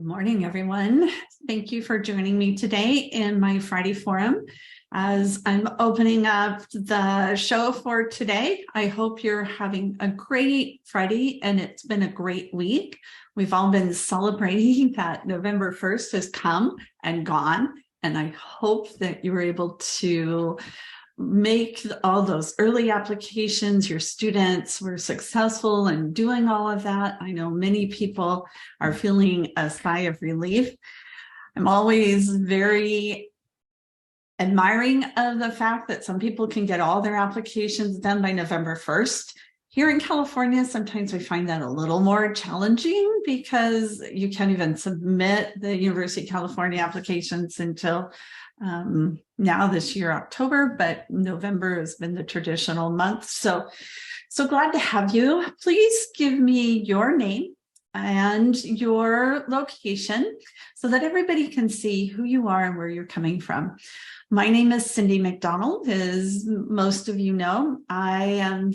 Good morning, everyone. Thank you for joining me today in my Friday forum. As I'm opening up the show for today, I hope you're having a great Friday and it's been a great week. We've all been celebrating that November 1st has come and gone, and I hope that you were able to make all those early applications. Your students were successful in doing all of that. I know many people are feeling a sigh of relief. I'm always very admiring of the fact that some people can get all their applications done by November 1st. Here in California, sometimes we find that a little more challenging because you can't even submit the University of California applications until now this year, October, but November has been the traditional month. So glad to have you. Please give me your name and your location so that everybody can see who you are and where you're coming from. My name is Cyndy McDonald. As most of you know, I am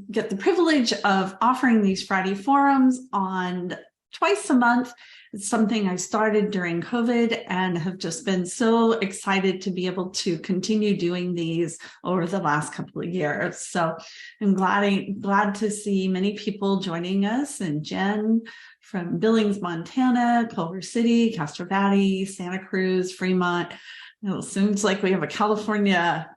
get the privilege of offering these Friday forums on twice a month. It's something I started during COVID and have just been so excited to be able to continue doing these over the last couple of years. So I'm glad to see many people joining us, and Jen from Billings, Montana, Culver City, Castro Valley, Santa Cruz, Fremont. It seems like we have a California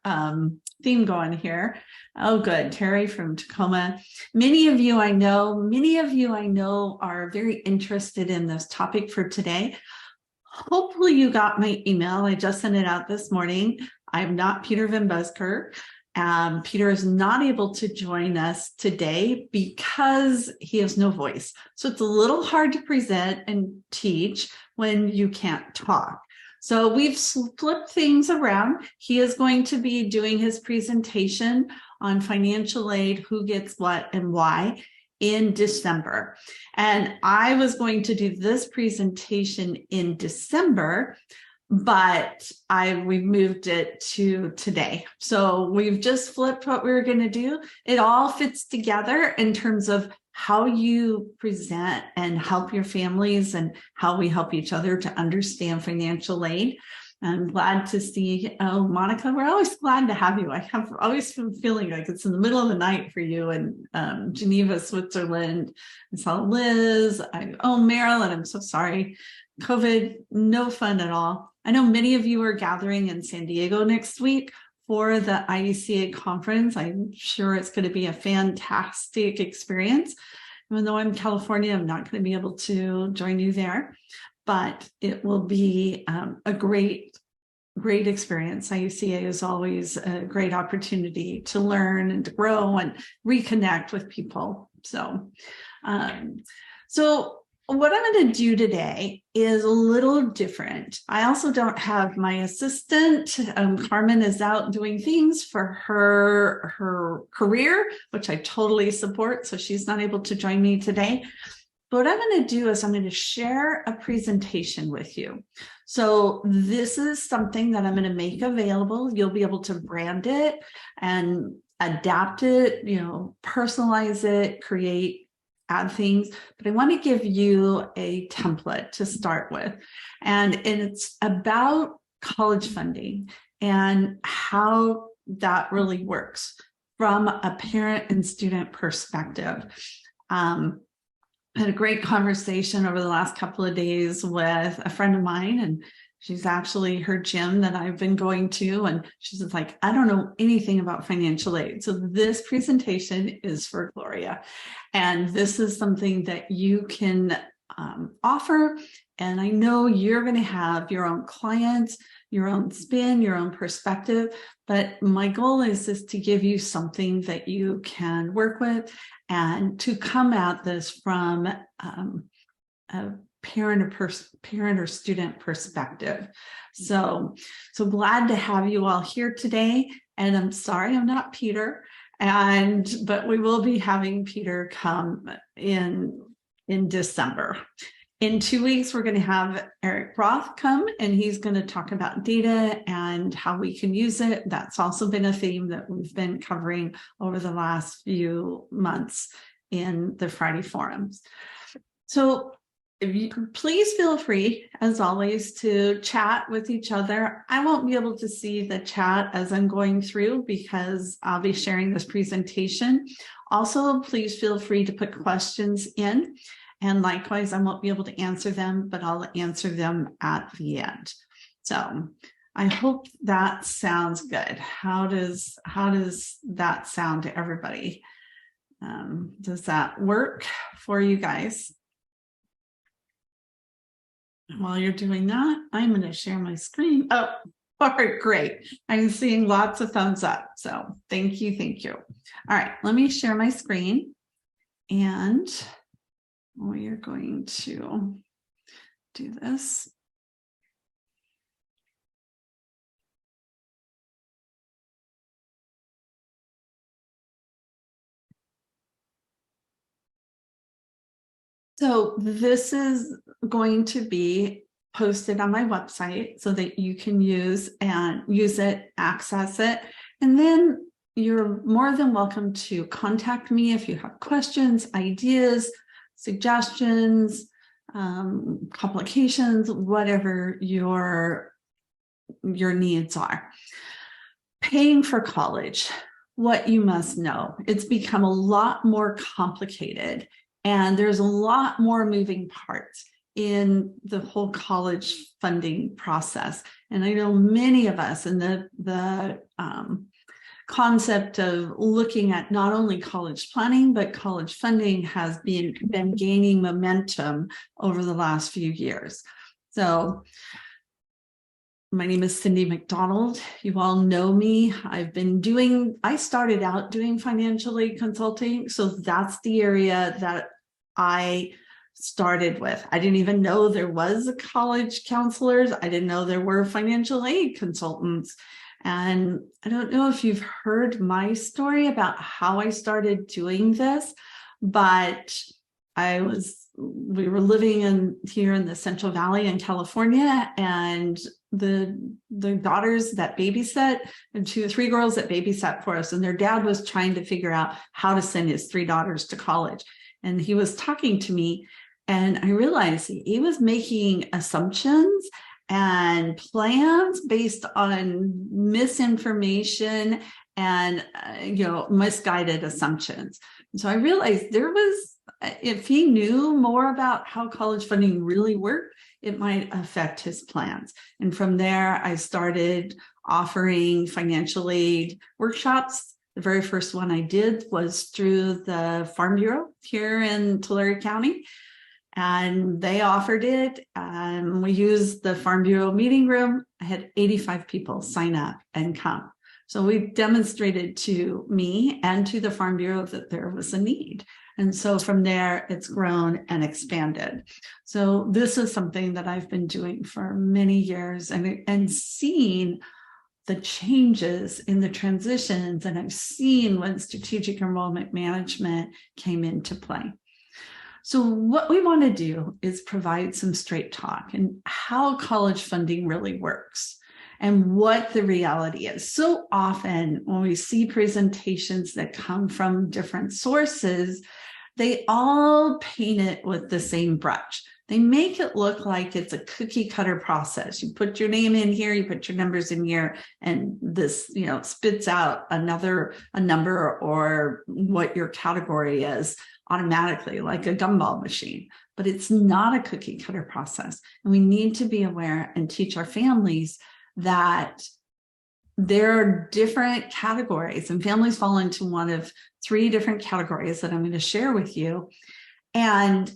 theme going here. Oh, good. Terry from Tacoma. Many of you I know are very interested in this topic for today. Hopefully you got my email. I just sent it out this morning. I'm not Peter Van Busker. Peter is not able to join us today because he has no voice. So it's a little hard to present and teach when you can't talk. So we've flipped things around. He is going to be doing his presentation on financial aid, who gets what and why, in December. And I was going to do this presentation in December, but we moved it to today. So we've just flipped what we were going to do. It all fits together in terms of how you present and help your families and how we help each other to understand financial aid. I'm glad to see, Monica, we're always glad to have you. I have always been feeling like it's in the middle of the night for you in Geneva, Switzerland. I saw Liz, Marilyn, I'm so sorry. COVID, no fun at all. I know many of you are gathering in San Diego next week for the IECA conference. I'm sure it's going to be a fantastic experience. Even though I'm in California, I'm not going to be able to join you there, but it will be a great experience. IUCA is always a great opportunity to learn and to grow and reconnect with people. So what I'm going to do today is a little different. I also don't have my assistant. Carmen is out doing things for her career, which I totally support. So she's not able to join me today. But what I'm going to do is I'm going to share a presentation with you. So this is something that I'm going to make available. You'll be able to brand it and adapt it, personalize it, add things, but I want to give you a template to start with. And it's about college funding and how that really works from a parent and student perspective. I had a great conversation over the last couple of days with a friend of mine, and she's actually her gym that I've been going to, and she's like, I don't know anything about financial aid. So this presentation is for Gloria. And this is something that you can offer. And I know you're going to have your own clients, your own spin, your own perspective. But my goal is to give you something that you can work with and to come at this from a parent or student perspective. So glad to have you all here today. And I'm sorry I'm not Peter, but we will be having Peter come in December. In 2 weeks, we're going to have Eric Roth come, and he's going to talk about data and how we can use it. That's also been a theme that we've been covering over the last few months in the Friday forums. So Please feel free, as always, to chat with each other. I won't be able to see the chat as I'm going through because I'll be sharing this presentation. Also, please feel free to put questions in, and likewise, I won't be able to answer them, but I'll answer them at the end. So I hope that sounds good. How does that sound to everybody? Does that work for you guys? While you're doing that, I'm going to share my screen. Oh, all right, great. I'm seeing lots of thumbs up. So thank you. Thank you. All right, let me share my screen. And we are going to do this. So this is going to be posted on my website so that you can use it, access it. And then you're more than welcome to contact me if you have questions, ideas, suggestions, complications, whatever your needs are. Paying for college, what you must know. It's become a lot more complicated. And there's a lot more moving parts in the whole college funding process. And I know many of us in the concept of looking at not only college planning, but college funding has been gaining momentum over the last few years. So my name is Cyndy McDonald. You all know me. I started out doing financial aid consulting. So that's the area that I started with. I didn't even know there was college counselors. I didn't know there were financial aid consultants. And I don't know if you've heard my story about how I started doing this, but we were living here in the Central Valley in California, and the daughters that babysat, and 2 or 3 girls that babysat for us, and their dad was trying to figure out how to send his 3 daughters to college. And he was talking to me, and I realized he was making assumptions and plans based on misinformation and misguided assumptions. And so I realized if he knew more about how college funding really worked, it might affect his plans. And from there, I started offering financial aid workshops. The very first one I did was through the Farm Bureau here in Tulare County, and they offered it. We used the Farm Bureau meeting room. I had 85 people sign up and come. So we demonstrated to me and to the Farm Bureau that there was a need. And so from there, it's grown and expanded. So this is something that I've been doing for many years and seeing the changes in the transitions, and I've seen when strategic enrollment management came into play. So what we want to do is provide some straight talk and how college funding really works and what the reality is. So often when we see presentations that come from different sources, they all paint it with the same brush. They make it look like it's a cookie cutter process. You put your name in here, you put your numbers in here, and this, spits out a number or what your category is automatically, like a gumball machine. But it's not a cookie cutter process. And we need to be aware and teach our families that there are different categories, and families fall into one of 3 different categories that I'm going to share with you. And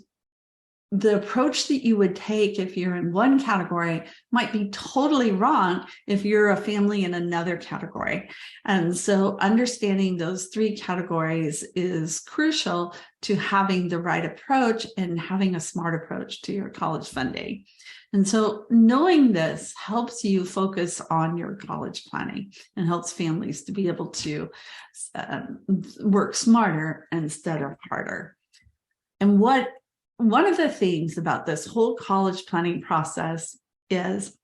the approach that you would take if you're in one category might be totally wrong if you're a family in another category. And so understanding those 3 categories is crucial to having the right approach and having a smart approach to your college funding. And so knowing this helps you focus on your college planning and helps families to be able to work smarter instead of harder. And one of the things about this whole college planning process is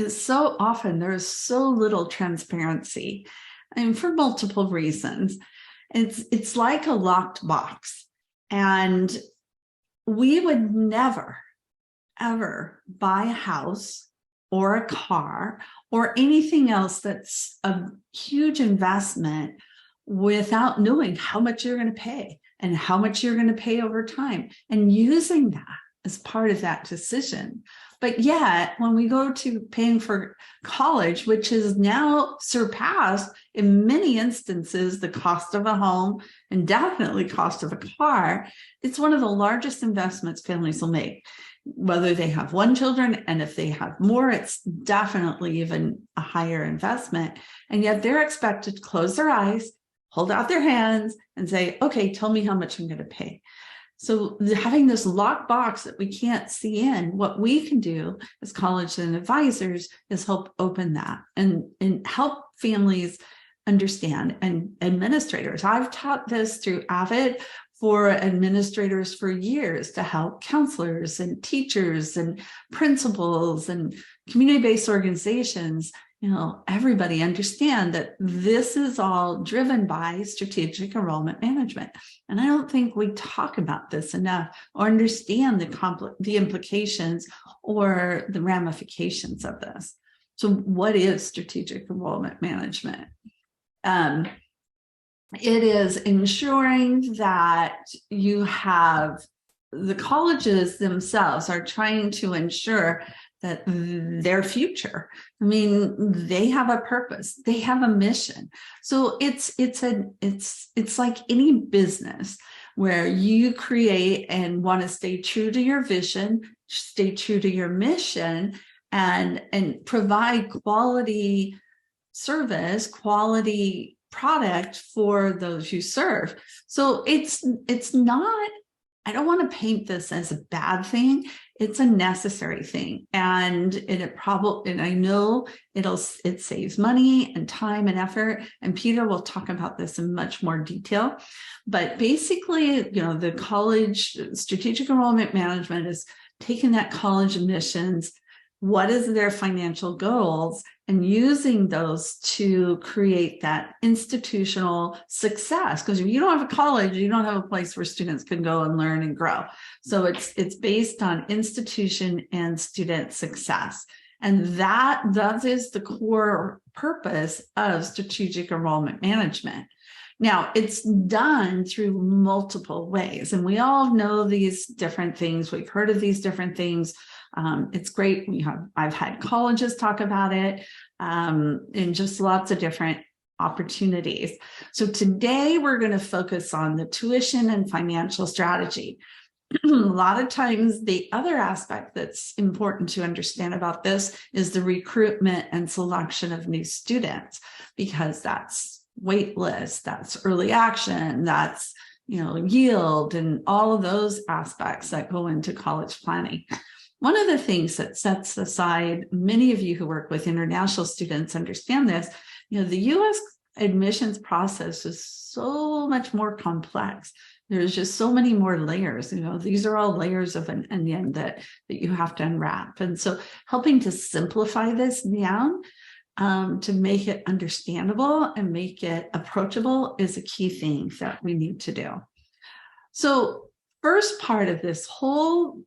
so often there's so little transparency, and for multiple reasons. It's like a locked box, and we would never, ever buy a house or a car or anything else that's a huge investment without knowing how much you're going to pay and how much you're going to pay over time, and using that as part of that decision. But yet, when we go to paying for college, which is now surpassed in many instances the cost of a home and definitely cost of a car, it's one of the largest investments families will make, whether they have one children, and if they have more, it's definitely even a higher investment. And yet they're expected to close their eyes, hold out their hands, and say, okay, tell me how much I'm going to pay. So having this locked box that we can't see in, what we can do as college and advisors is help open that and help families understand, and administrators. I've taught this through AVID for administrators for years to help counselors and teachers and principals and community-based organizations, everybody understand that this is all driven by strategic enrollment management. And I don't think we talk about this enough or understand the implications or the ramifications of this. So what is strategic enrollment management? It is ensuring that you have the colleges themselves are trying to ensure that their future, they have a purpose, they have a mission. So it's like any business where you create and want to stay true to your vision, stay true to your mission, and provide quality service, quality product for those you serve. So it's not, I don't want to paint this as a bad thing. It's a necessary thing. And I know it saves money and time and effort. And Peter will talk about this in much more detail. But basically, the college strategic enrollment management is taking that college admissions, what is their financial goals, and using those to create that institutional success. Because if you don't have a college, you don't have a place where students can go and learn and grow. So it's based on institution and student success. And that is the core purpose of strategic enrollment management. Now, it's done through multiple ways, and we all know these different things. We've heard of these different things. It's great. I've had colleges talk about it, and just lots of different opportunities. So today we're going to focus on the tuition and financial strategy. A lot of times the other aspect that's important to understand about this is the recruitment and selection of new students, because that's wait list, that's early action, that's yield, and all of those aspects that go into college planning. One of the things that sets aside, many of you who work with international students understand this, the U.S. admissions process is so much more complex. There's just so many more layers. These are all layers of an onion that you have to unwrap. And so helping to simplify this down to make it understandable and make it approachable is a key thing that we need to do. So first part of this whole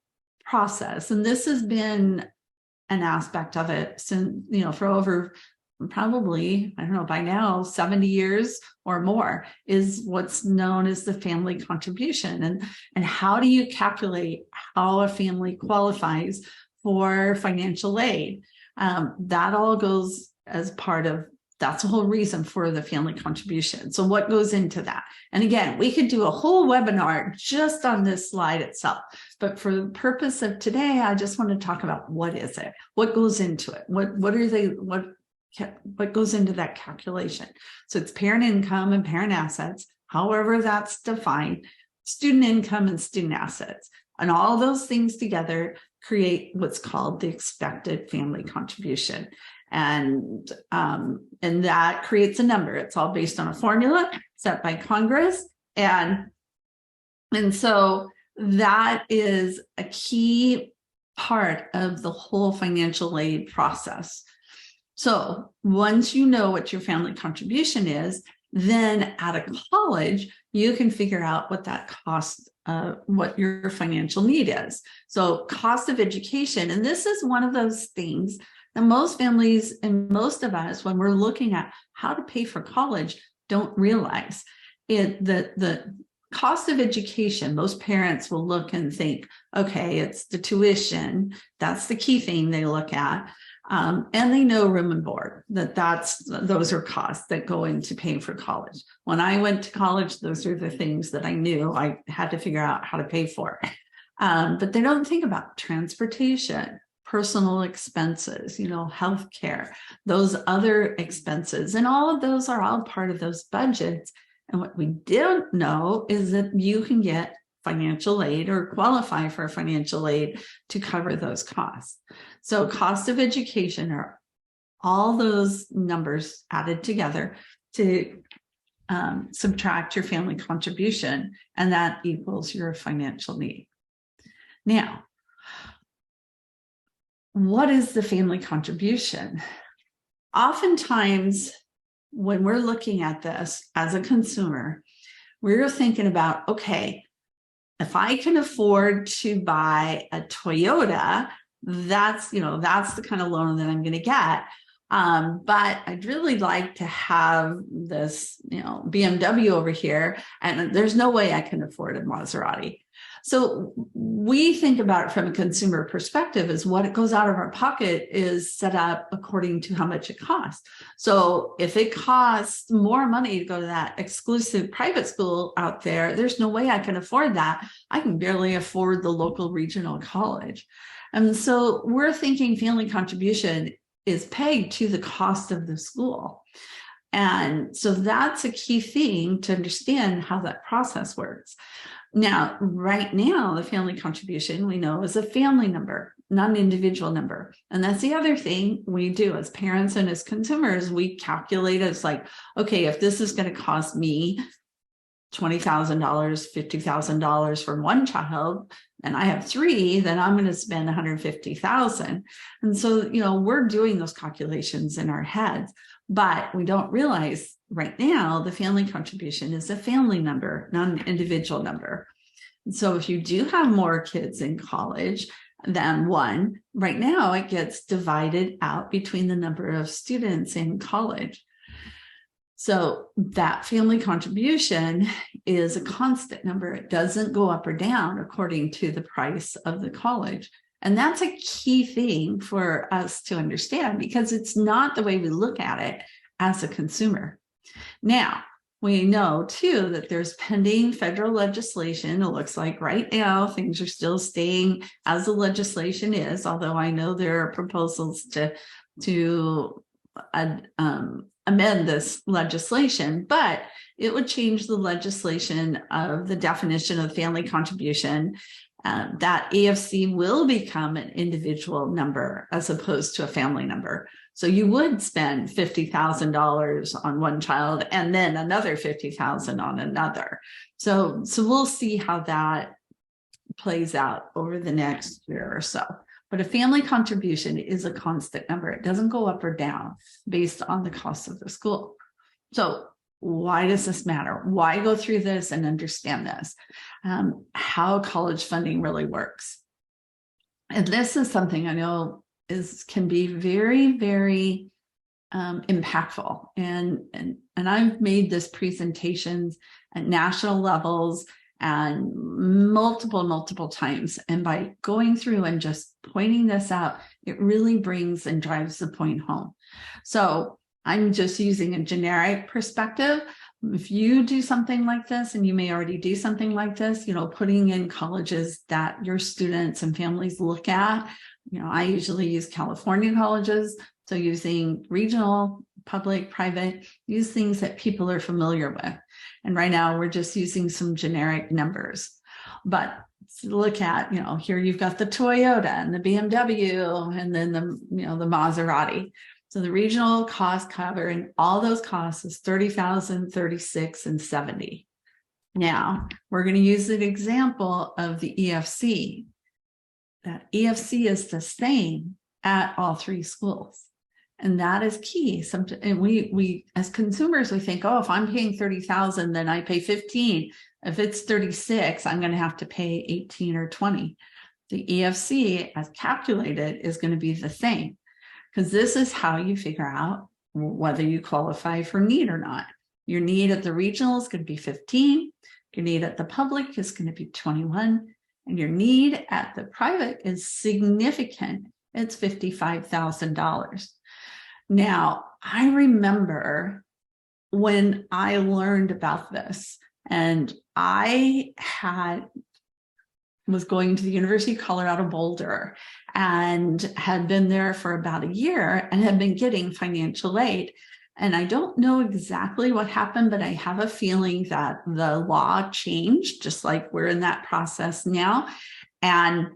process, and this has been an aspect of it since, for over probably, I don't know, by now 70 years or more, is what's known as the family contribution. And how do you calculate how a family qualifies for financial aid? That all goes as part of, that's the whole reason for the family contribution. So what goes into that? And again, we could do a whole webinar just on this slide itself, but for the purpose of today, I just want to talk about what is it? What goes into it? What goes into that calculation? So it's parent income and parent assets, however that's defined, student income and student assets, and all those things together create what's called the expected family contribution. And that creates a number. It's all based on a formula set by Congress. And so that is a key part of the whole financial aid process. So once you know what your family contribution is, Then at a college, you can figure out what that cost, what your financial need is. So cost of education, and this is one of those things that most families and most of us, when we're looking at how to pay for college, don't realize it. The cost of education, most parents will look and think, okay, it's the tuition. That's the key thing they look at. And they know room and board, those are costs that go into paying for college. When I went to college, those are the things that I knew I had to figure out how to pay for. But they don't think about transportation, personal expenses, healthcare, those other expenses, and all of those are all part of those budgets. And what we don't know is that you can get financial aid or qualify for financial aid to cover those costs. So cost of education are all those numbers added together to subtract your family contribution, and that equals your financial need. Now, what is the family contribution? Oftentimes, when we're looking at this as a consumer, we're thinking about, okay, if I can afford to buy a Toyota, that's the kind of loan that I'm going to get. But I'd really like to have this, BMW over here, and there's no way I can afford a Maserati. So we think about it from a consumer perspective as what it goes out of our pocket is set up according to how much it costs. So if it costs more money to go to that exclusive private school out there, there's no way I can afford that. I can barely afford the local regional college. And so we're thinking family contribution is pegged to the cost of the school. And so that's a key thing to understand how that process works. Now, right now, the family contribution we know is a family number, not an individual number. And that's the other thing we do as parents and as consumers, we calculate it's like, okay, if this is going to cost me $20,000, $50,000 for one child, and I have three, then I'm going to spend $150,000. And so, we're doing those calculations in our heads, but we don't realize right now the family contribution is a family number, not an individual number. And so if you do have more kids in college than one, right now it gets divided out between the number of students in college. So that family contribution is a constant number. It doesn't go up or down according to the price of the college. And that's a key thing for us to understand because it's not the way we look at it as a consumer. Now, we know too that there's pending federal legislation. It looks like right now things are still staying as the legislation is, although I know there are proposals to amend this legislation, but it would change the legislation of the definition of family contribution. That AFC will become an individual number as opposed to a family number. So you would spend $50,000 on one child and then another $50,000 on another. So we'll see how that plays out over the next year or so. But a family contribution is a constant number. It doesn't go up or down based on the cost of the school. So why does this matter? Why go through this and understand this? How college funding really works. And this is something I know can be very, very impactful. And I've made this presentations at national levels and multiple times. And by going through and just pointing this out, it really brings and drives the point home. So I'm just using a generic perspective. If you do something like this, and you may already do something like this, putting in colleges that your students and families look at, I usually use California colleges. So using regional, public, private, use things that people are familiar with. And right now we're just using some generic numbers. But look at, here you've got the Toyota and the BMW and then the Maserati. So the regional cost covering all those costs is $30,000, $36,000, and $70,000. Now we're going to use an example of the EFC. That EFC is the same at all three schools. And that is key. And we as consumers, we think, oh, if I'm paying 30,000, then I pay 15. If it's 36, I'm going to have to pay 18 or 20. The EFC, as calculated, is going to be the same, because this is how you figure out whether you qualify for need or not. Your need at the regional is going to be 15. Your need at the public is going to be 21. And your need at the private is significant. It's $55,000. Now, I remember when I learned about this, and I was going to the University of Colorado Boulder and had been there for about a year and had been getting financial aid. And I don't know exactly what happened, but I have a feeling that the law changed, just like we're in that process now. And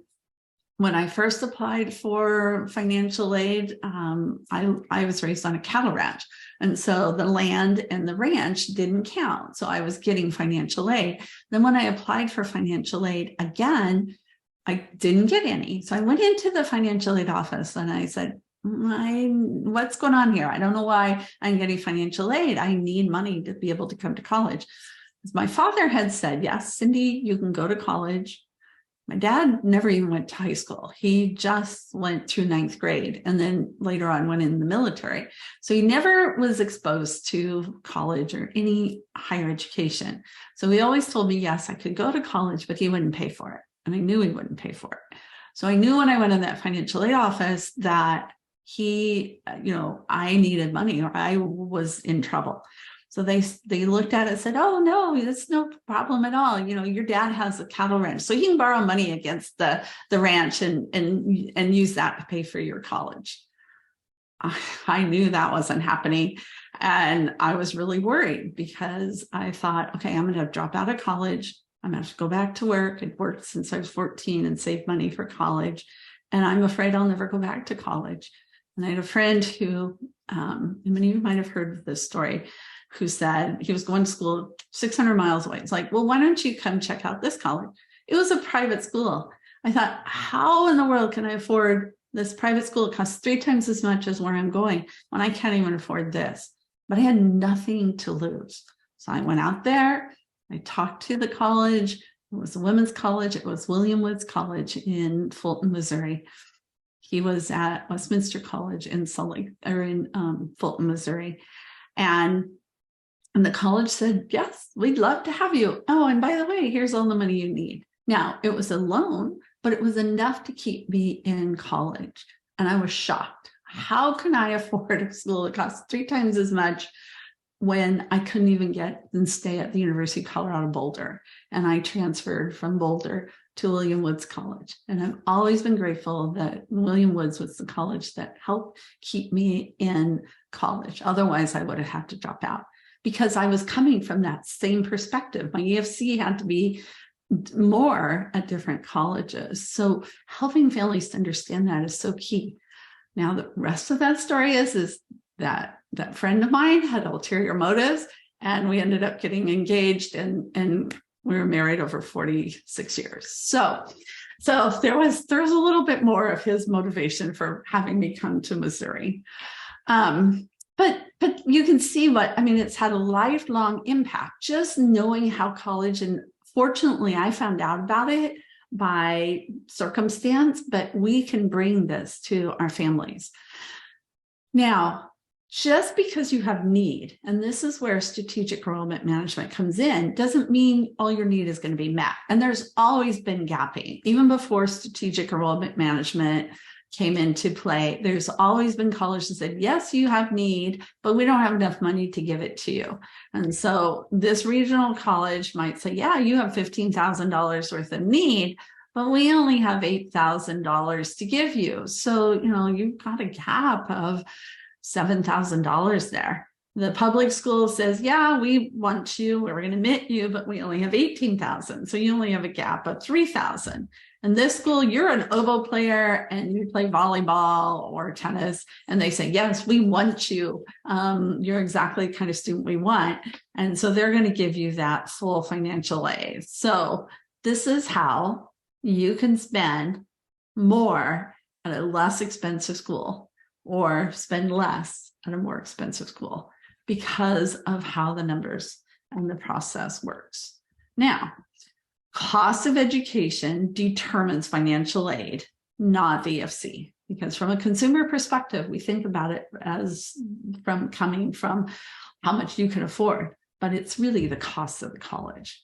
when I first applied for financial aid, I was raised on a cattle ranch. And so the land and the ranch didn't count. So I was getting financial aid. Then when I applied for financial aid again, I didn't get any. So I went into the financial aid office and I said, what's going on here? I don't know why I'm getting financial aid. I need money to be able to come to college. My father had said, yes, Cyndy, you can go to college. My dad never even went to high school. He just went through 9th grade and then later on went in the military. So he never was exposed to college or any higher education. So he always told me, yes, I could go to college, but he wouldn't pay for it. And I knew he wouldn't pay for it. So I knew when I went in that financial aid office that I needed money or I was in trouble. So they looked at it and said, oh, no, that's no problem at all. Your dad has a cattle ranch, so you can borrow money against the ranch and use that to pay for your college. I knew that wasn't happening. And I was really worried because I thought, okay, I'm going to drop out of college. I'm going to have to go back to work. I'd worked since I was 14 and saved money for college. And I'm afraid I'll never go back to college. And I had a friend who, many of you might have heard of this story, who said he was going to school 600 miles away. It's like, well, why don't you come check out this college? It was a private school. I thought, how in the world can I afford this private school? It costs 3 times as much as where I'm going when I can't even afford this. But I had nothing to lose. So I went out there. I talked to the college. It was a women's college. It was William Woods College in Fulton, Missouri. He was at Westminster College in Fulton, Missouri. And the college said, yes, we'd love to have you. Oh, and by the way, here's all the money you need. Now, it was a loan, but it was enough to keep me in college. And I was shocked. How can I afford a school that costs 3 times as much when I couldn't even get and stay at the University of Colorado Boulder? And I transferred from Boulder to William Woods College. And I've always been grateful that William Woods was the college that helped keep me in college. Otherwise, I would have had to drop out because I was coming from that same perspective. My EFC had to be more at different colleges. So helping families to understand that is so key. Now, the rest of that story is that friend of mine had ulterior motives, and we ended up getting engaged and we were married over 46 years. So there was a little bit more of his motivation for having me come to Missouri. But you can see it's had a lifelong impact, just knowing how college, and fortunately I found out about it by circumstance, but we can bring this to our families. Now, just because you have need, and this is where strategic enrollment management comes in, doesn't mean all your need is going to be met. And there's always been gapping. Even before strategic enrollment management came into play, there's always been colleges that said, yes, you have need, but we don't have enough money to give it to you. And so this regional college might say, yeah, you have $15,000 worth of need, but we only have $8,000 to give you. So, you've got a gap of $7,000 there. The public school says, yeah, we want you, we're going to admit you, but we only have 18,000. So you only have a gap of 3,000. And this school, you're an oboe player and you play volleyball or tennis. And they say, yes, we want you. You're exactly the kind of student we want. And so they're going to give you that full financial aid. So this is how you can spend more at a less expensive school. or spend less at a more expensive school because of how the numbers and the process works. Now, cost of education determines financial aid, not VFC, because from a consumer perspective, we think about it as coming from how much you can afford, but it's really the cost of the college.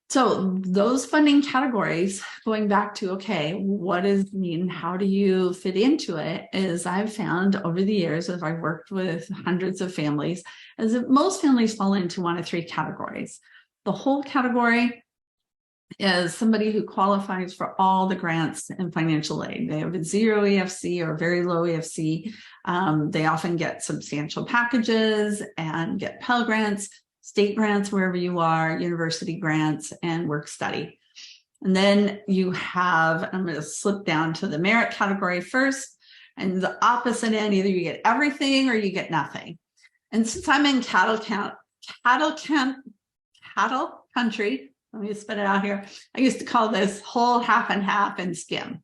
So those funding categories, going back to, okay, what does it mean? How do you fit into it? Is I've found over the years, as I've worked with hundreds of families, is that most families fall into one of three categories. The whole category is somebody who qualifies for all the grants and financial aid. They have a zero EFC or very low EFC. They often get substantial packages and get Pell Grants, state grants wherever you are, university grants, and work study. And then you have, I'm going to slip down to the merit category first, and the opposite end, either you get everything or you get nothing. And since I'm in cattle country, let me spit it out here, I used to call this whole half and half and skim.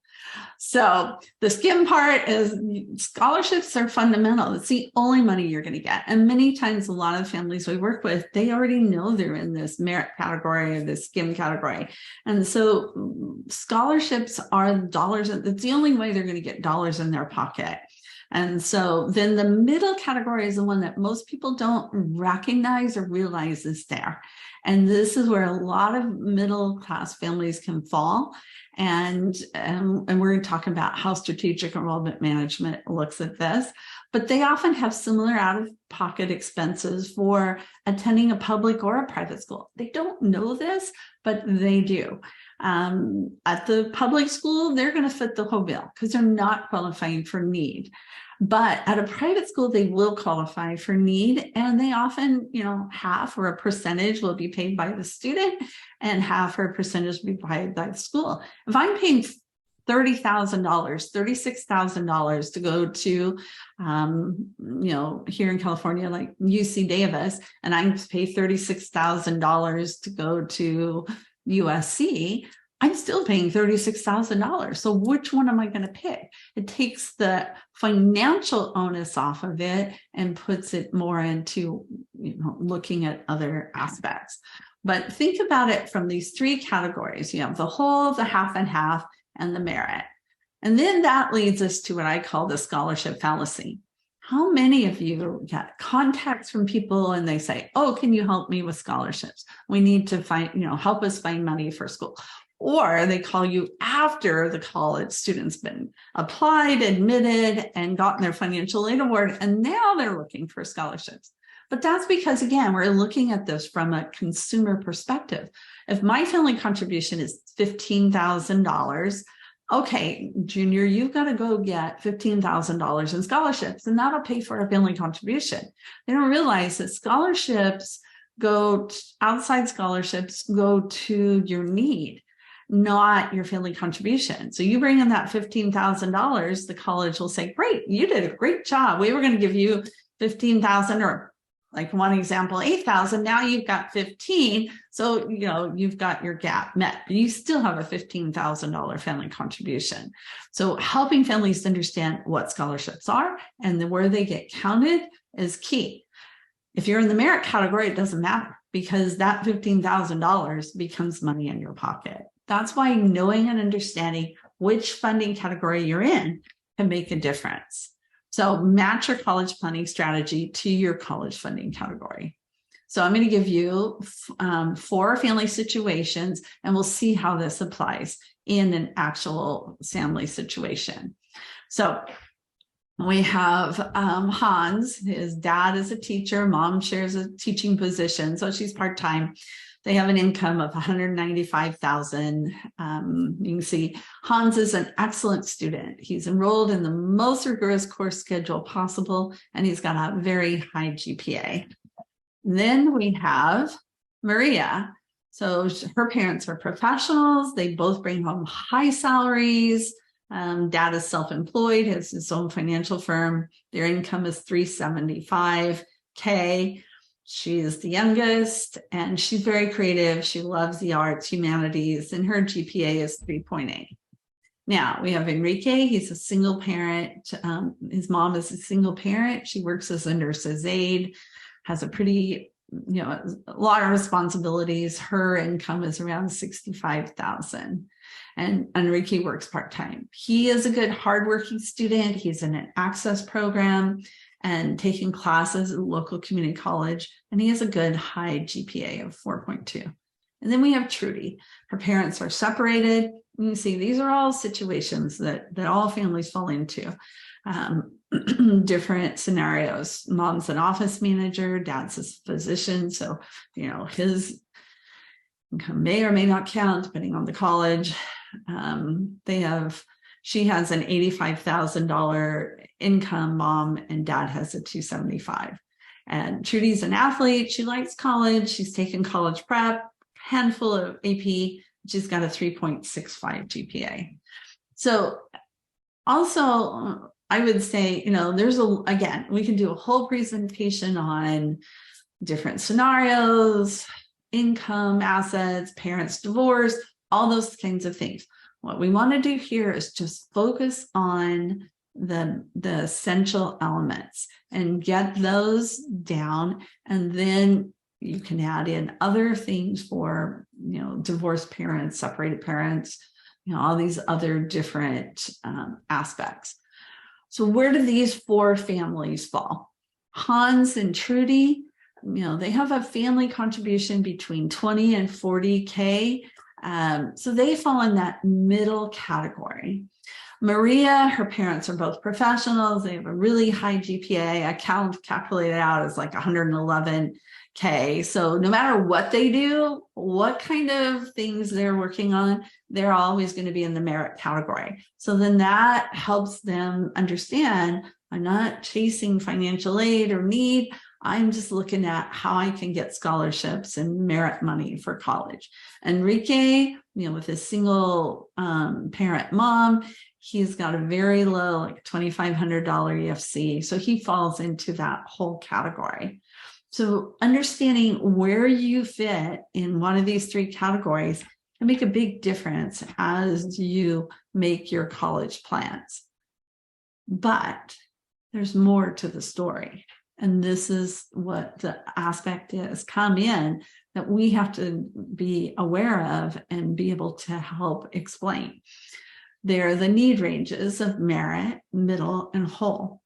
So the skim part is scholarships are fundamental. It's the only money you're going to get. And many times, a lot of families we work with, they already know they're in this merit category or this skim category. And so scholarships are dollars. It's the only way they're going to get dollars in their pocket. And so then the middle category is the one that most people don't recognize or realize is there. And this is where a lot of middle class families can fall. And we're going to talk about how strategic enrollment management looks at this. But they often have similar out-of-pocket expenses for attending a public or a private school. They don't know this, but they do. At the public school, they're going to fit the whole bill because they're not qualifying for need. But at a private school, they will qualify for need, and they often, half or a percentage will be paid by the student and half or a percentage will be paid by the school. If I'm paying $30,000, $36,000 to go to, here in California, like UC Davis, and I pay $36,000 to go to USC, I'm still paying $36,000. So which one am I going to pick? It takes the financial onus off of it and puts it more into, looking at other aspects. But think about it from these three categories. You have the whole, the half and half, and the merit. And then that leads us to what I call the scholarship fallacy. How many of you get contacts from people and they say, oh, can you help me with scholarships? We need to find, help us find money for school. Or they call you after the college student's been applied, admitted, and gotten their financial aid award, and now they're looking for scholarships. But that's because, again, we're looking at this from a consumer perspective. If my family contribution is $15,000, okay, Junior, you've got to go get $15,000 in scholarships, and that'll pay for a family contribution. They don't realize that scholarships outside scholarships go to your need, not your family contribution. So you bring in that $15,000, the college will say, great, you did a great job. We were going to give you $15,000, or like one example, $8,000. Now you've got 15. So, you've got your gap met, but you still have a $15,000 family contribution. So helping families understand what scholarships are and where they get counted is key. If you're in the merit category, it doesn't matter because that $15,000 becomes money in your pocket. That's why knowing and understanding which funding category you're in can make a difference. So match your college planning strategy to your college funding category. So I'm going to give you 4 family situations, and we'll see how this applies in an actual family situation. So we have Hans. His dad is a teacher. Mom shares a teaching position, so she's part-time. They have an income of $195,000. You can see Hans is an excellent student. He's enrolled in the most rigorous course schedule possible, and he's got a very high GPA. Then we have Maria. So her parents are professionals. They both bring home high salaries. Dad is self-employed, has his own financial firm. Their income is $375K. She is the youngest, and she's very creative. She loves the arts, humanities, and her GPA is 3.8. Now we have Enrique. He's a single parent. His mom is a single parent. She works as a nurse's aide, has a pretty, a lot of responsibilities. Her income is around $65,000. And Enrique works part-time. He is a good hardworking student. He's in an access program and taking classes at a local community college. And he has a good high GPA of 4.2. And then we have Trudy. Her parents are separated. You see, these are all situations that all families fall into. Different scenarios. Mom's an office manager, dad's a physician. So, his income may or may not count depending on the college. She has an $85,000 income, mom, and dad has a $275,000. And Trudy's an athlete. She likes college. She's taken college prep, handful of AP. She's got a 3.65 GPA. So also, I would say, again, we can do a whole presentation on different scenarios, income, assets, parents divorced, all those kinds of things. What we want to do here is just focus on the essential elements and get those down, and then you can add in other things for, divorced parents, separated parents, all these other different aspects. So where do these four families fall? Hans and Trudy, they have a family contribution between 20 and 40K. So they fall in that middle category. Maria, her parents are both professionals. They have a really high GPA. I calculated out as like 111K. So no matter what they do, what kind of things they're working on, they're always going to be in the merit category. So then that helps them understand, I'm not chasing financial aid or need. I'm just looking at how I can get scholarships and merit money for college. Enrique, with his single parent mom, he's got a very low, like $2,500 EFC. So he falls into that whole category. So understanding where you fit in one of these three categories can make a big difference as you make your college plans. But there's more to the story. And this is what the aspect is, come in, that we have to be aware of and be able to help explain. There are the need ranges of merit, middle, and whole.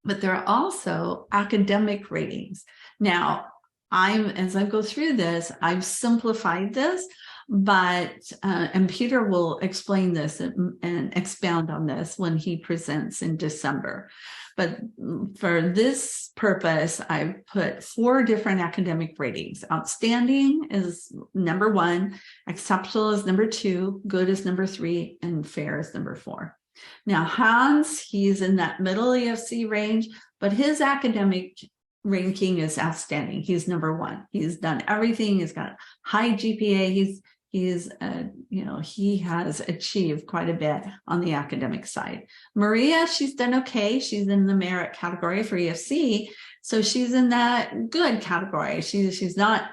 But there are also academic ratings. Now, as I go through this, I've simplified this, but, and Peter will explain this and expound on this when he presents in December. But for this purpose, I've put 4 different academic ratings. Outstanding is number 1, exceptional is number 2, good is number 3, and fair is number 4. Now, Hans, he's in that middle EFC range, but his academic ranking is outstanding. He's number 1. He's done everything. He's got a high GPA. He has achieved quite a bit on the academic side. Maria, she's done okay. She's in the merit category for EFC. So she's in that good category. She's not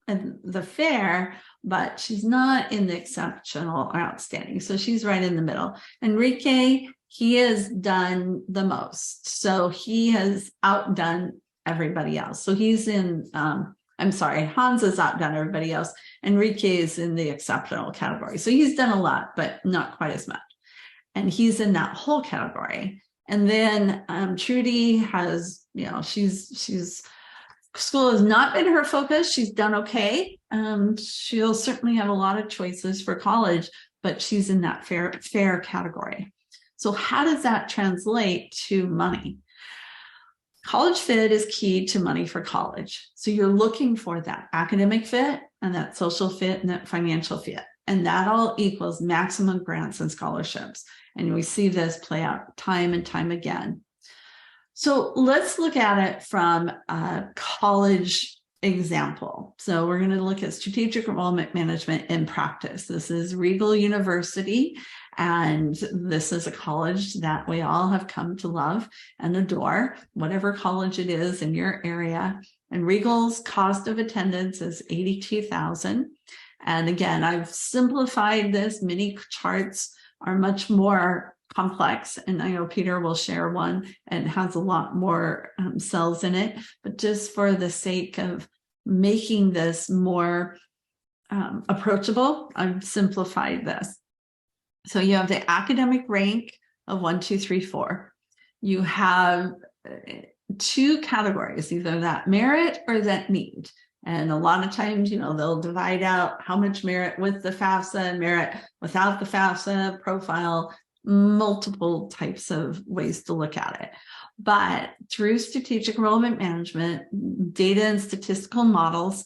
in the fair, but she's not in the exceptional or outstanding. So she's right in the middle. Enrique, he has done the most. So he has outdone everybody else. So he's in, Hans has outdone everybody else. Enrique is in the exceptional category. So he's done a lot, but not quite as much. And he's in that whole category. And then Trudy has, she's school has not been her focus. She's done okay. She'll certainly have a lot of choices for college, but she's in that fair category. So how does that translate to money? College fit is key to money for college. So you're looking for that academic fit and that social fit and that financial fit. And that all equals maximum grants and scholarships. And we see this play out time and time again. So let's look at it from a college example. So we're going to look at strategic enrollment management in practice. This is Regal University, and this is a college that we all have come to love and adore, whatever college it is in your area. And Regal's cost of attendance is $82,000. And again, I've simplified this, many charts are much more complex. And I know Peter will share one and has a lot more cells in it, but just for the sake of making this more approachable, I've simplified this. So you have the academic rank of 1, 2, 3, 4. You have 2 categories, either that merit or that need. And a lot of times, they'll divide out how much merit with the FAFSA and merit without the FAFSA profile, multiple types of ways to look at it. But through strategic enrollment management, data and statistical models,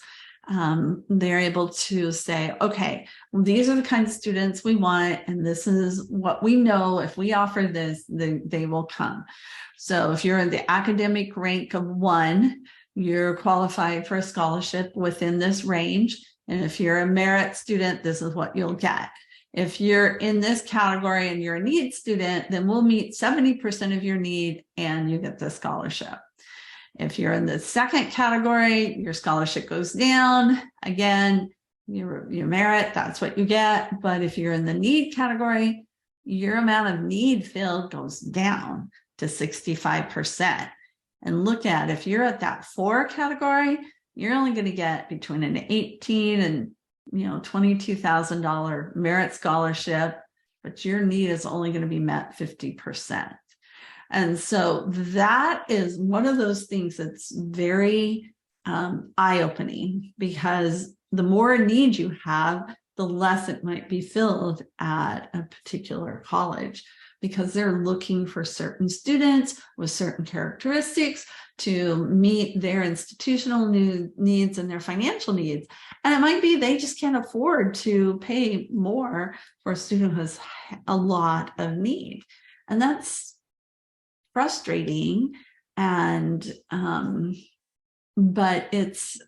they're able to say, okay, well, these are the kinds of students we want, and this is what we know. If we offer this, they will come. So if you're in the academic rank of 1, you're qualified for a scholarship within this range. And if you're a merit student, this is what you'll get. If you're in this category and you're a need student, then we'll meet 70% of your need and you get the scholarship. If you're in the second category, your scholarship goes down. Again, your merit, that's what you get. But if you're in the need category, your amount of need filled goes down to 65%. And look at, if you're at that 4 category, you're only going to get between an $18,000 and $22,000 merit scholarship, but your need is only going to be met 50%. And so that is one of those things that's very eye-opening, because the more need you have, the less it might be filled at a particular college, because they're looking for certain students with certain characteristics to meet their institutional needs and their financial needs. And it might be they just can't afford to pay more for a student who has a lot of need. And that's frustrating. And but it's,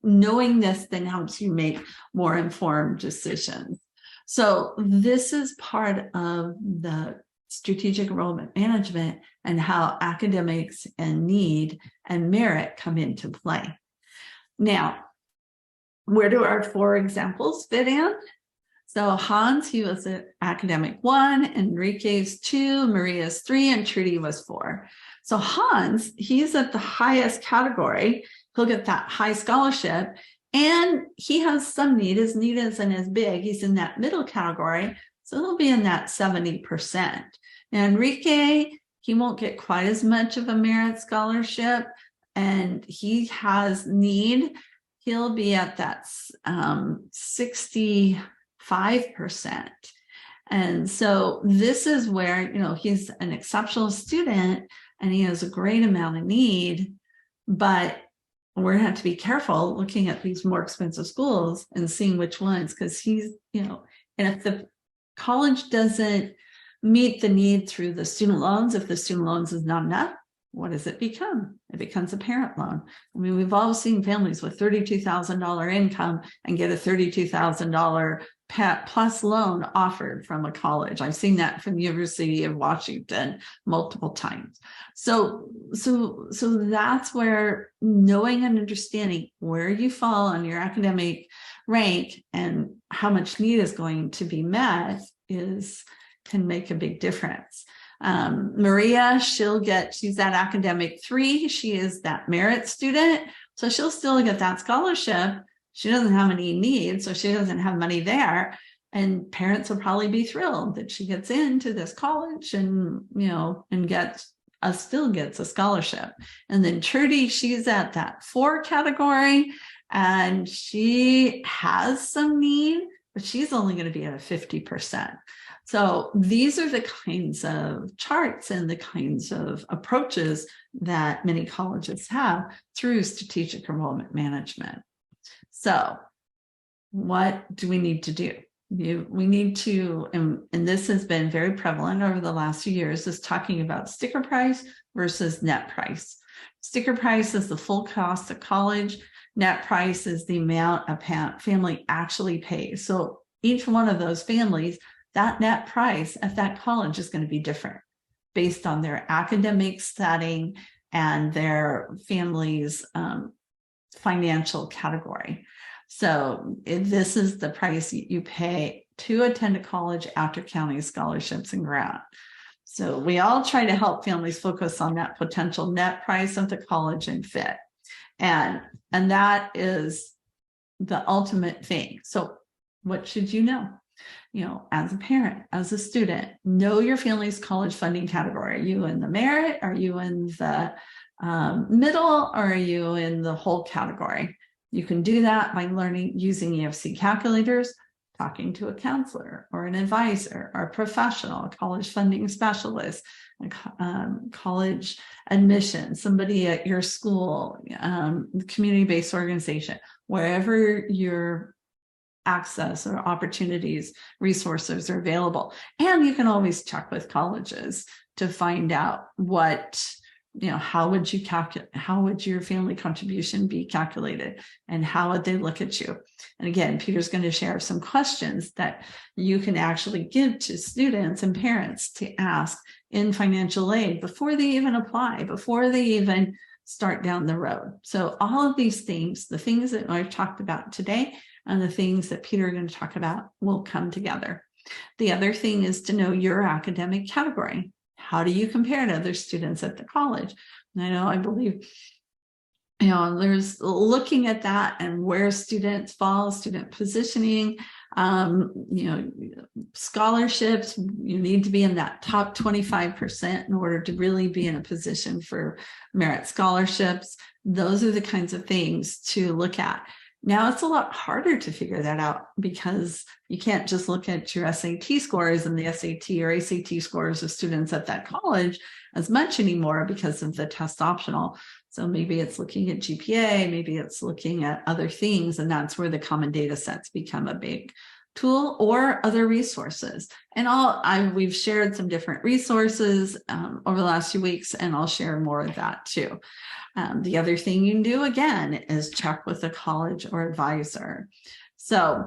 knowing this then helps you make more informed decisions. So this is part of the strategic enrollment management and how academics and need and merit come into play. Now, where do our 4 examples fit in? So Hans, he was an academic 1, Enrique's 2, Maria's 3, and Trudy was 4. So Hans, he's at the highest category. He'll get that high scholarship. And he has some need. His need isn't as big. He's in that middle category. So he'll be in that 70%. And Enrique, he won't get quite as much of a merit scholarship. And he has need. He'll be at that 65%. And so this is where, he's an exceptional student and he has a great amount of need, but we're going to have to be careful looking at these more expensive schools and seeing which ones, because he's, and if the college doesn't meet the need through the student loans, if the student loans is not enough, what does it become? It becomes a parent loan. I mean, we've all seen families with $32,000 income and get a $32,000 plus loan offered from a college. I've seen that from the University of Washington multiple times. So that's where knowing and understanding where you fall on your academic rank and how much need is going to be met can make a big difference. Maria, she's that academic 3. She is that merit student. So she'll still get that scholarship. She doesn't have any needs, so she doesn't have money there. And parents will probably be thrilled that she gets into this college and, and still gets a scholarship. And then Trudy, she's at that 4 category and she has some need, but she's only going to be at a 50%. So these are the kinds of charts and the kinds of approaches that many colleges have through strategic enrollment management. So what do we need to do? We need to, and this has been very prevalent over the last few years, is talking about sticker price versus net price. Sticker price is the full cost of college. Net price is the amount a family actually pays. So each one of those families, that net price at that college is going to be different based on their academic setting and their family's financial category. So this is the price you pay to attend a college after counting scholarships and grant. So we all try to help families focus on that potential net price of the college and fit. And that is the ultimate thing. So what should you know? As a parent, as a student, know your family's college funding category. Are you in the merit? Are you in the middle? Or are you in the whole category? You can do that by using EFC calculators, talking to a counselor or an advisor or a professional, a college funding specialist, college admission, somebody at your school, community-based organization, wherever your access or opportunities, resources are available. And you can always check with colleges to find out how would your family contribution be calculated, and how would they look at you? And again, Peter's going to share some questions that you can actually give to students and parents to ask in financial aid before they even apply, before they even start down the road. So all of these things, the things that I've talked about today and the things that Peter is going to talk about, will come together. The other thing is to know your academic category. How do you compare to other students at the college? And I believe, there's looking at that and where students fall, student positioning, scholarships. You need to be in that top 25% in order to really be in a position for merit scholarships. Those are the kinds of things to look at. Now, it's a lot harder to figure that out because you can't just look at your SAT scores and the SAT or ACT scores of students at that college as much anymore because of the test optional. So maybe it's looking at GPA, maybe it's looking at other things, and that's where the common data sets become a big tool, or other resources. And we've shared some different resources over the last few weeks, and I'll share more of that too. The other thing you can do, again, is check with a college or advisor. So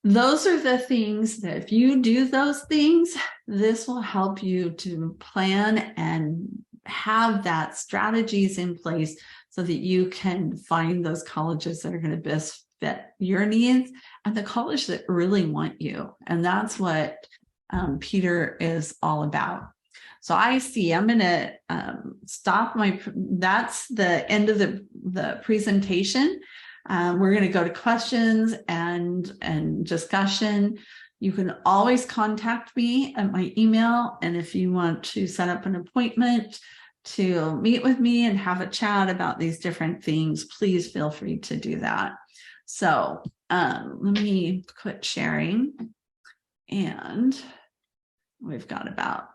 those are the things that if you do those things, this will help you to plan and have that strategies in place so that you can find those colleges that are going to best fit your needs and the college that really want you. And that's what Peter is all about. So I'm going to stop that's the end of the presentation. We're going to go to questions and discussion. You can always contact me at my email. And if you want to set up an appointment to meet with me and have a chat about these different things, please feel free to do that. So let me quit sharing. And we've got about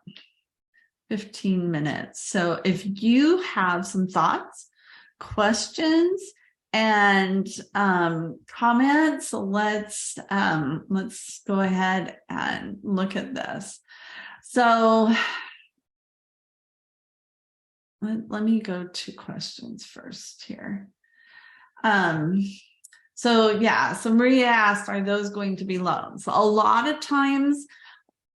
15 minutes. So if you have some thoughts, questions, and comments, let's go ahead and look at this. So let me go to questions first here. So Maria asked, are those going to be loans? A lot of times,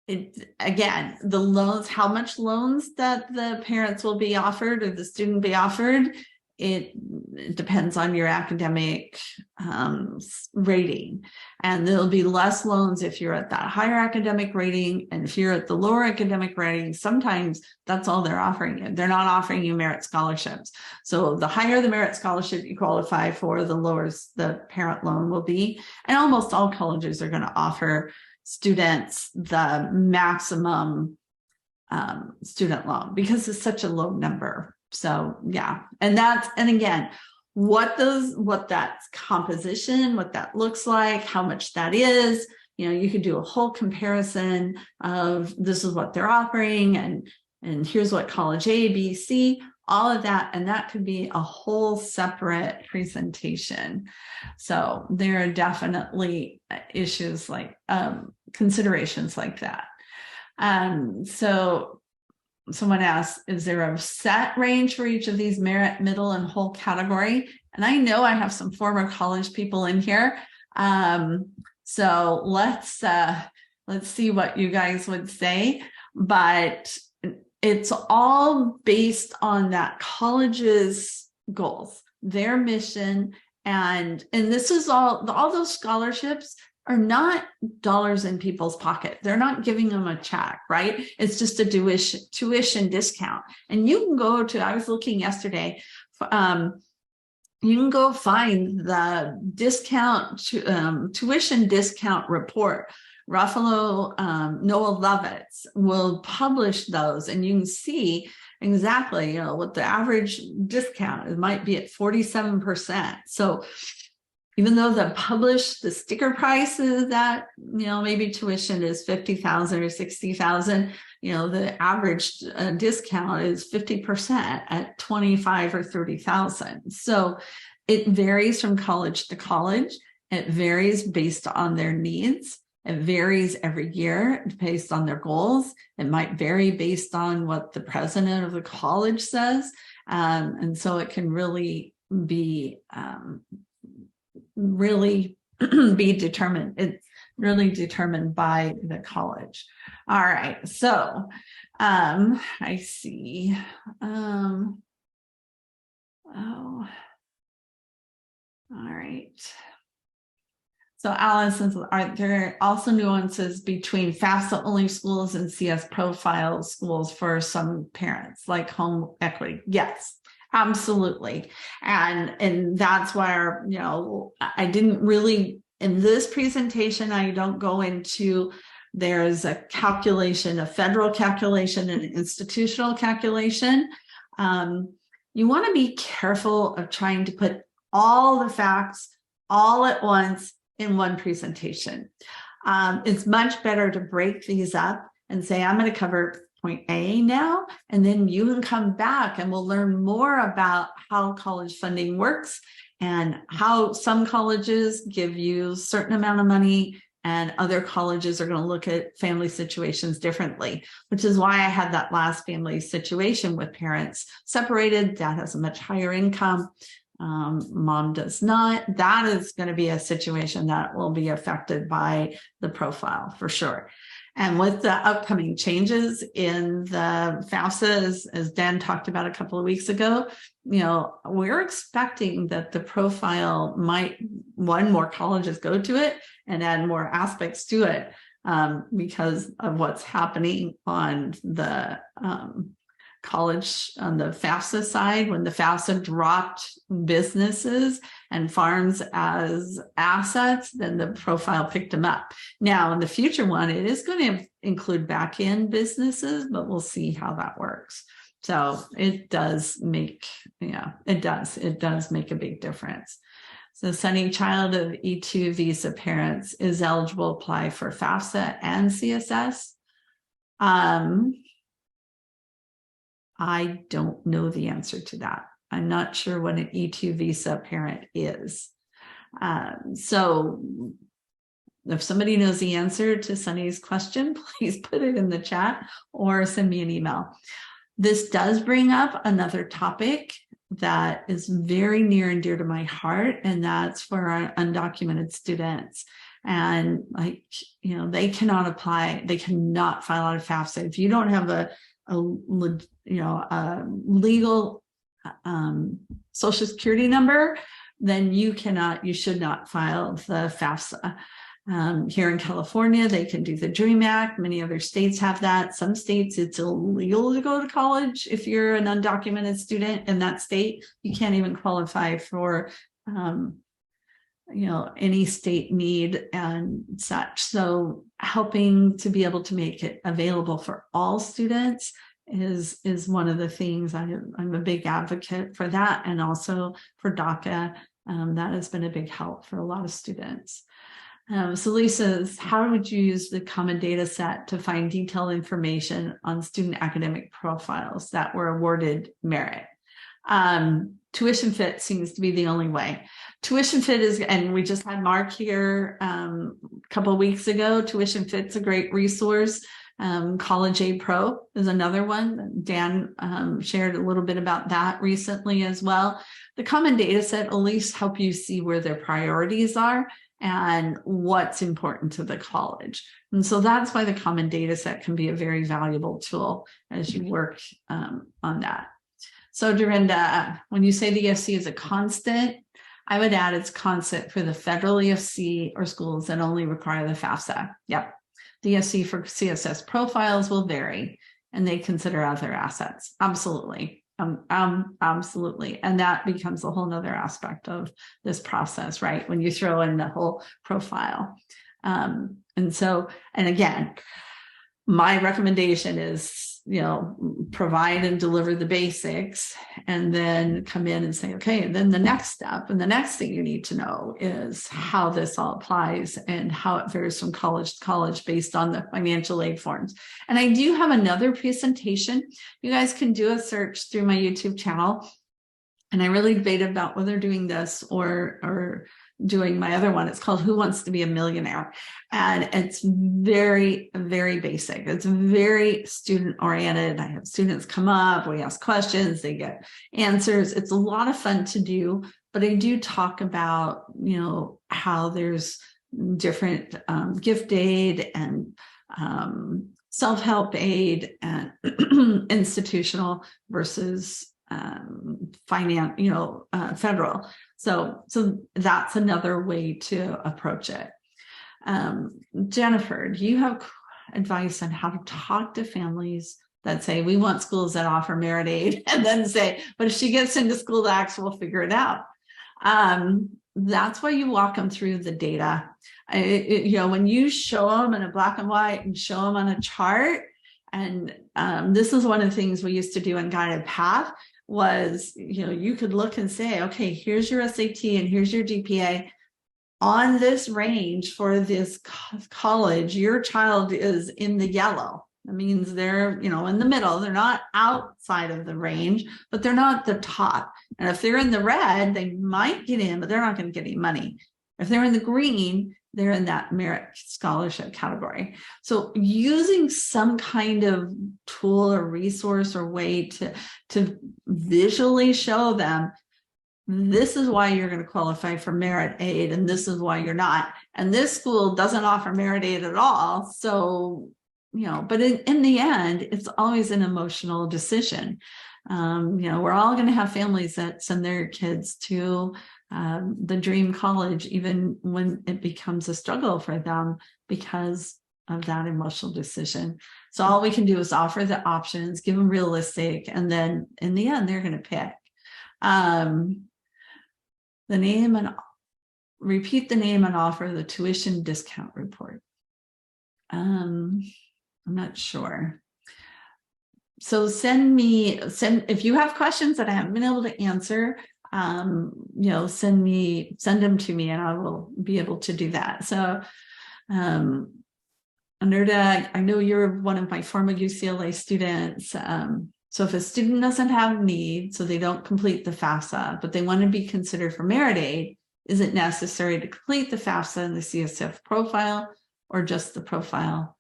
the loans, how much loans that the parents will be offered or the student be offered, it depends on your academic rating. And there'll be less loans if you're at that higher academic rating. And if you're at the lower academic rating, sometimes that's all they're offering you. They're not offering you merit scholarships. So the higher the merit scholarship you qualify for, the lower the parent loan will be. And almost all colleges are going to offer students the maximum student loan because it's such a low number. So and again, what that's composition, what that looks like, how much that is, you could do a whole comparison of this is what they're offering and here's what college A, B, C, all of that. And that could be a whole separate presentation. So there are definitely issues like considerations like that. So someone asked, is there a set range for each of these merit, middle, and whole category? And I know I have some former college people in here. So let's see what you guys would say. But it's all based on that college's goals, their mission, And this is all those scholarships are not dollars in people's pocket. They're not giving them a check, right? It's just a tuition discount. And you can go to, I was looking yesterday, you can go find the tuition discount report. Ruffalo, Noah Lovitz will publish those, and you can see exactly, what the average discount is. It might be at 47%. So even though the sticker price is that, maybe tuition is 50,000 or 60,000, the average discount is 50% at 25 or 30,000. So it varies from college to college. It varies based on their needs. It varies every year based on their goals. It might vary based on what the president of the college says. And so it can really be determined. It's really determined by the college. All right. So I see. All right. So Alice says, are there also nuances between FAFSA only schools and CS profile schools for some parents, like home equity? Yes, absolutely. And that's why I didn't really, in this presentation, I don't go into, there's a calculation, a federal calculation and an institutional calculation. You want to be careful of trying to put all the facts all at once in one presentation. It's much better to break these up and say, I'm going to cover point A now, and then you can come back and we'll learn more about how college funding works and how some colleges give you a certain amount of money and other colleges are going to look at family situations differently, which is why I had that last family situation with parents separated. Dad has a much higher income. Mom does not. That is going to be a situation that will be affected by the profile for sure. And with the upcoming changes in the FAFSA, as Dan talked about a couple of weeks ago, we're expecting that the profile might, more colleges go to it and add more aspects to it because of what's happening on the college on the FAFSA side. When the FAFSA dropped businesses and farms as assets, then the profile picked them up. Now in the future one, it is going to include back-end businesses, but we'll see how that works. So it does make, it does make a big difference. So Sunny, child of E2 visa parents is eligible to apply for FAFSA and CSS. I don't know the answer to that. I'm not sure what an E2 visa parent is. So if somebody knows the answer to Sunny's question, please put it in the chat or send me an email. This does bring up another topic that is very near and dear to my heart, and that's for our undocumented students. And they cannot apply, they cannot file out of FAFSA. If you don't have a legal social security number, then you should not file the FAFSA. Here in California, they can do the DREAM Act. Many other states have that. Some states, it's illegal to go to college if you're an undocumented student in that state. You can't even qualify for any state need and such. So helping to be able to make it available for all students is one of the things. I'm a big advocate for that, and also for DACA. That has been a big help for a lot of students. So Lisa, how would you use the common data set to find detailed information on student academic profiles that were awarded merit? Tuition Fit seems to be the only way. Tuition Fit is, and we just had Mark here a couple of weeks ago. Tuition Fit's a great resource. College Aid Pro is another one. Dan shared a little bit about that recently as well. The common data set will at least help you see where their priorities are and what's important to the college. And so that's why the common data set can be a very valuable tool as you work on that. So Dorinda, when you say the ESC is a constant, I would add it's constant for the federal EFC or schools that only require the FAFSA. Yep. The EFC for CSS profiles will vary, and they consider other assets. Absolutely. Absolutely. And that becomes a whole nother aspect of this process, right? When you throw in the whole profile. And again, my recommendation is, provide and deliver the basics, and then come in and say, okay, and then the next step and the next thing you need to know is how this all applies and how it varies from college to college based on the financial aid forms. And I do have another presentation. You guys can do a search through my YouTube channel. And I really debated about whether doing this or doing my other one. It's called Who Wants to Be a Millionaire? And it's very, very basic. It's very student oriented. I have students come up, we ask questions, they get answers. It's a lot of fun to do, but I do talk about, how there's different gift aid and self-help aid and institutional versus federal. So that's another way to approach it. Jennifer, do you have advice on how to talk to families that say, we want schools that offer merit aid, and then say, but if she gets into school to act, we'll figure it out. That's why you walk them through the data. When you show them in a black and white and show them on a chart, and this is one of the things we used to do in Guided Path, was, you could look and say, okay, here's your SAT and here's your GPA. On this range for this college, your child is in the yellow. That means they're, in the middle. They're not outside of the range, but they're not the top. And if they're in the red, they might get in, but they're not going to get any money. If they're in the green, they're in that merit scholarship category. So using some kind of tool or resource or way to visually show them, this is why you're going to qualify for merit aid, and this is why you're not. And this school doesn't offer merit aid at all. So, but in the end, it's always an emotional decision. We're all going to have families that send their kids to the dream college, even when it becomes a struggle for them because of that emotional decision. So all we can do is offer the options, give them realistic, and then in the end, they're going to pick. The name and repeat the name and offer the tuition discount report. I'm not sure. So send if you have questions that I haven't been able to answer, send them to me and I will be able to do that. So, Anerta, I know you're one of my former UCLA students. So if a student doesn't have need, so they don't complete the FAFSA, but they want to be considered for merit aid, is it necessary to complete the FAFSA and the CSF profile or just the profile?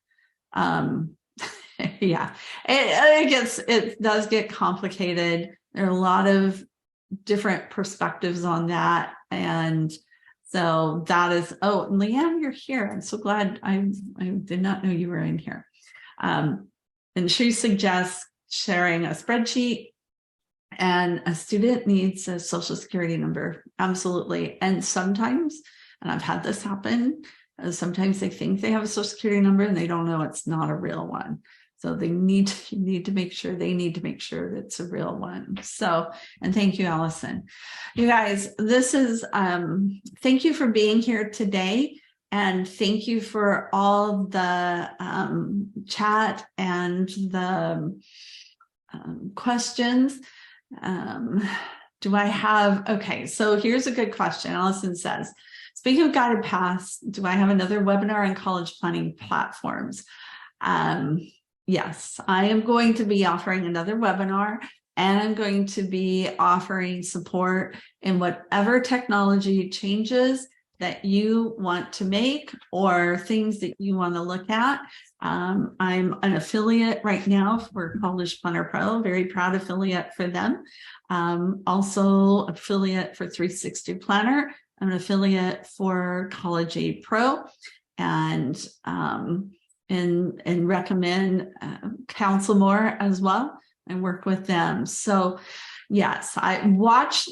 Yeah, it does get complicated. There are a lot of different perspectives on that. And so that is, oh, Leanne, you're here. I'm so glad. I did not know you were in here. And she suggests sharing a spreadsheet, and a student needs a social security number. Absolutely. And sometimes, and I've had this happen, sometimes they think they have a social security number and they don't know it's not a real one. So they need to make sure that it's a real one. So, and thank you, Allison. You guys, this is, thank you for being here today. And thank you for all the chat and the questions. Do I have, okay, so here's a good question. Allison says, speaking of guided paths, do I have another webinar on college planning platforms? Yes, I am going to be offering another webinar, and I'm going to be offering support in whatever technology changes that you want to make or things that you want to look at. I'm an affiliate right now for College Planner Pro, very proud affiliate for them. Also affiliate for 360 Planner. I'm an affiliate for College Aid Pro, and recommend Counsel More as well and work with them. So yes, I watch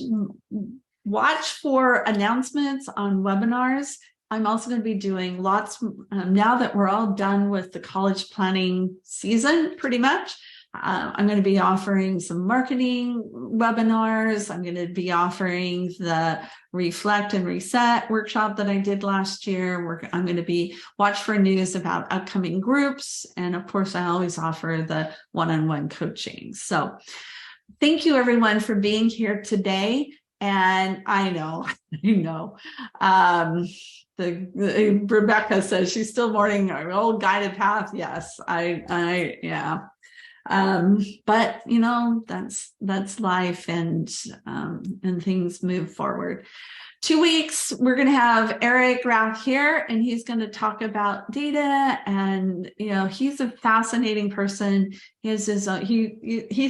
Watch for announcements on webinars. I'm also going to be doing lots, now that we're all done with the college planning season, pretty much. I'm going to be offering some marketing webinars. I'm going to be offering the Reflect and Reset workshop that I did last year. I'm going to be watch for news about upcoming groups. And of course, I always offer the one-on-one coaching. So thank you everyone for being here today. And I know, Rebecca says she's still mourning our old guided path. Yes, yeah. But that's life, and things move forward. 2 weeks, we're going to have Eric Rath here, and he's going to talk about data. And he's a fascinating person. He's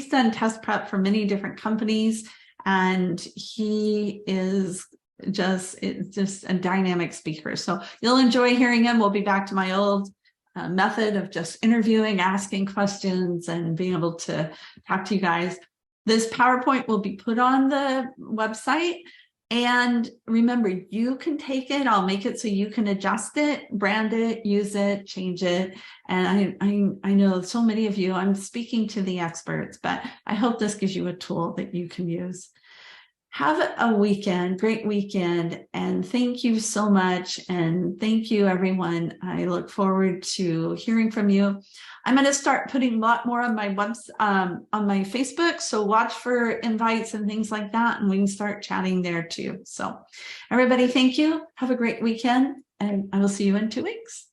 done test prep for many different companies, and he is just a dynamic speaker. So you'll enjoy hearing him. We'll be back to my old method of just interviewing, asking questions, and being able to talk to you guys. This PowerPoint will be put on the website. And remember, you can take it. I'll make it so you can adjust it, brand it, use it, change it. And I know so many of you, I'm speaking to the experts, but I hope this gives you a tool that you can use. Have a great weekend, and thank you so much. And thank you, everyone. I look forward to hearing from you. I'm going to start putting a lot more on my on my Facebook, so watch for invites and things like that, and we can start chatting there too. So everybody, thank you. Have a great weekend, and I will see you in 2 weeks.